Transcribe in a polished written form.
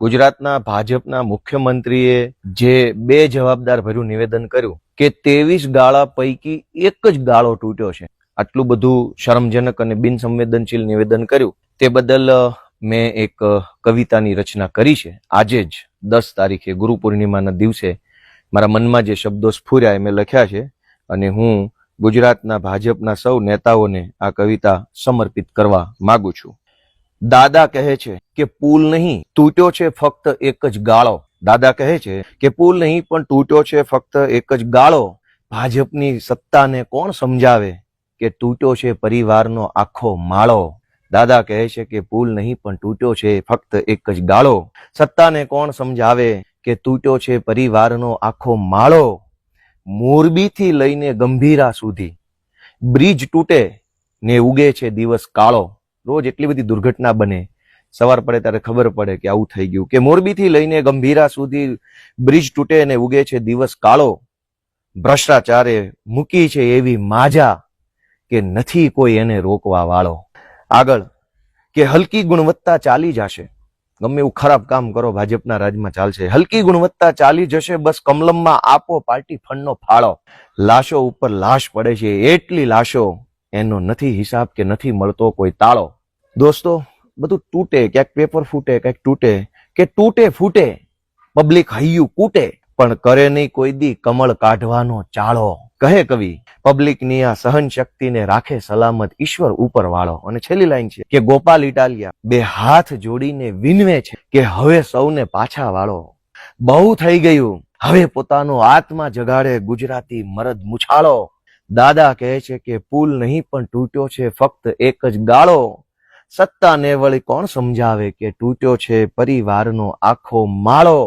ગુજરાતના ભાજપના મુખ્યમંત્રીએ જે બે જવાબદાર ભર્યું નિવેદન કર્યું કે 23 ગાળા પૈકી એક જ ગાળો તૂટ્યો છે, આટલું બધું શરમજનક અને બિનસંવેદનશીલ નિવેદન કર્યું તે બદલ મેં એક કવિતાની રચના કરી છે. આજે જ 10 તારીખે ગુરુ પૂર્ણિમાના દિવસે મારા મનમાં જે શબ્દો સ્ફુર્યા એ મેં લખ્યા છે અને હું ગુજરાતના ભાજપના સૌ નેતાઓને આ કવિતા સમર્પિત કરવા માંગુ છું. દાદા કહે છે કે પુલ નહીં તૂટ્યો છે ફક્ત એક જ ગાળો. દાદા કહે છે કે પુલ નહીં પણ તૂટ્યો છે ફક્ત એક જ ગાળો. ભાજપની સત્તાને કોણ સમજાવે કે તૂટ્યો છે પરિવારનો આખો માળો. દાદા કહે છે કે પુલ નહીં પણ તૂટ્યો છે ફક્ત એક જ ગાળો. સત્તાને કોણ સમજાવે કે તૂટ્યો છે પરિવારનો આખો માળો. મોરબીથી લઈને ગંભીરા સુધી બ્રિજ તૂટે ને ઉગે છે દિવસ કાળો. રોજ એટલી બધી દુર્ઘટના બને, સવાર પડે ત્યારે ખબર પડે કે આવું થઈ ગયું, કે મોરબીથી લઈને ગંભીરા સુધી બ્રિજ તૂટે ને ઉગે છે દિવસ કાળો. ભ્રષ્ટાચારે મૂકી છે એવી માજા કે નથી કોઈ એને રોકવા વાળો. આગળ કે હલકી ગુણવત્તા ચાલી જશે, ગમે એવું ખરાબ કામ કરો ભાજપના રાજમાં ચાલશે. હલકી ગુણવત્તા ચાલી જશે, બસ કમલમમાં આપો પાર્ટી ફંડનો ફાળો. લાશો ઉપર લાશ પડે છે, એટલી લાશો એનો નથી હિસાબ કે નથી મળતો કોઈ તાળો. દોસ્તો, બધું તૂટે, ક્યાંક પેપર ફૂટે, ક્યાંક તૂટે કે તૂટે ફૂટે, પબ્લિક હૈયું કૂટે પણ કરે નહીં કોઈ દી કમળ કાઢવાનો ચાળો. કહે કવિ, પબ્લિકની આ સહન શક્તિને રાખે સલામત ઈશ્વર ઉપર વાળો. અને છેલ્લી લાઈન છે કે ગોપાલ ઇટાલિયા બે હાથ જોડીને વિનવે છે કે હવે સૌને પાછા વાળો. બહુ થઈ ગયું, હવે પોતાનો આત્મા જગાડે ગુજરાતી મરદ મુછાળો. દાદા કહે છે કે પુલ નહીં પણ તૂટ્યો છે ફક્ત એક જ ગાળો. સત્તાને વળી કોણ સમજાવે કે તૂટ્યો છે પરિવારનો આખો માળો.